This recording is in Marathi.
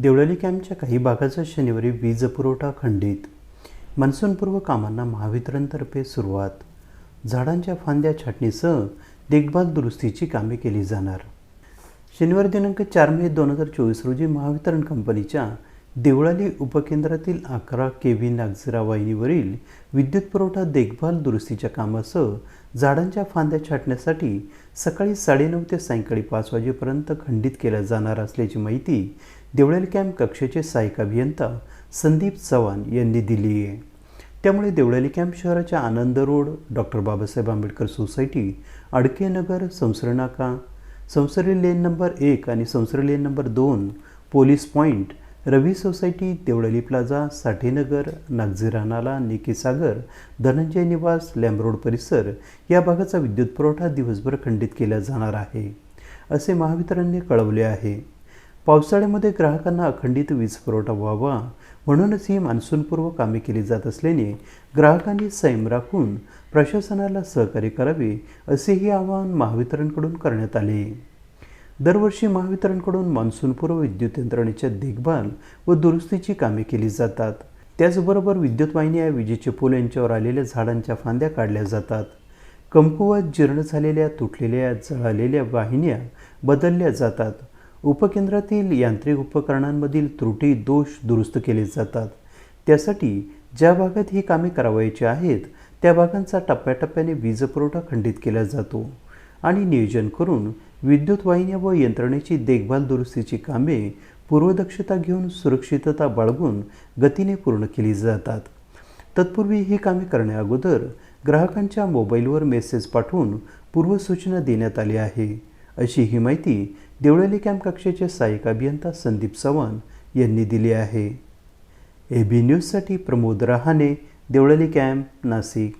देवळाली कॅम्पच्या काही भागाचा शनिवारी वीज पुरवठा खंडित. मान्सूनपूर्व कामांना महावितरणतर्फे सुरुवात. झाडांच्या फांद्या छाटणीसह देखभाल दुरुस्तीची कामे केली जाणार. शनिवार दिनांक 4 मे 2024 रोजी महावितरण कंपनीच्या देवळाली उपकेंद्रातील 11 KV नागझिरा वाहिनीवरील विद्युत पुरवठा देखभाल दुरुस्तीच्या कामासह झाडांच्या फांद्या छाटण्यासाठी सकाळी 9:30 ते सायंकाळी 5 वाजेपर्यंत खंडित केल्या जाणार असल्याची माहिती देवळाली कॅम्प कक्षाचे सहाय्यक अभियंता संदीप चव्हाण यांनी दिली आहे. त्यामुळे देवळाली कॅम्प शहराच्या Anand road, doctor Babasaheb Ambedkar society, Adke Nagar, Sansari Naka, Sansari lane number 1 आणि Sansari lane number 2, police point, Ravi society, Deolali plaza, Sathenagar, Nagzira Nala, Niki सागर, धनंजय निवास, लॅम्ब रोड परिसर या भागाचा विद्युत पुरवठा दिवसभर खंडित केला जाणार आहे, असे महावितरणने कळवले आहे. पावसाळ्यामध्ये ग्राहकांना अखंडित वीज पुरवठा व्हावा म्हणूनच ही मान्सूनपूर्व कामे केली जात असल्याने ग्राहकांनी संयम राखून प्रशासनाला सहकार्य करावे, असेही आवाहन महावितरणकडून करण्यात आले. दरवर्षी महावितरणकडून मान्सूनपूर्व विद्युत यंत्रणेच्या देखभाल व दुरुस्तीची कामे केली जातात. त्याचबरोबर विद्युत वाहिन्या, विजेचे पोल यांच्यावर आलेल्या झाडांच्या फांद्या काढल्या जातात. कमकुवत, जीर्ण झालेल्या, तुटलेल्या, जळालेल्या वाहिन्या बदलल्या जातात. उपकेंद्रातील यांत्रिक उपकरणांमधील त्रुटी, दोष दुरुस्त केले जातात. त्यासाठी ज्या भागात ही कामे करावयाची आहेत त्या भागांचा टप्प्याटप्प्याने वीज पुरवठा खंडित केला जातो आणि नियोजन करून विद्युत वाहिन्या व यंत्रणेची देखभाल दुरुस्तीची कामे पूर्वदक्षता घेऊन सुरक्षितता बाळगून गतीने पूर्ण केली जातात. तत्पूर्वी ही कामे करण्याअगोदर ग्राहकांच्या मोबाईलवर मेसेज पाठवून पूर्वसूचना देण्यात आली आहे, अशी ही माहिती देवळाली कॅम्प कक्षाचे सहाय्यक अभियंता संदीप चव्हाण यांनी दिली आहे. AB न्यूजसाठी प्रमोद रहाणे, देवळाली कॅम्प, नाशिक.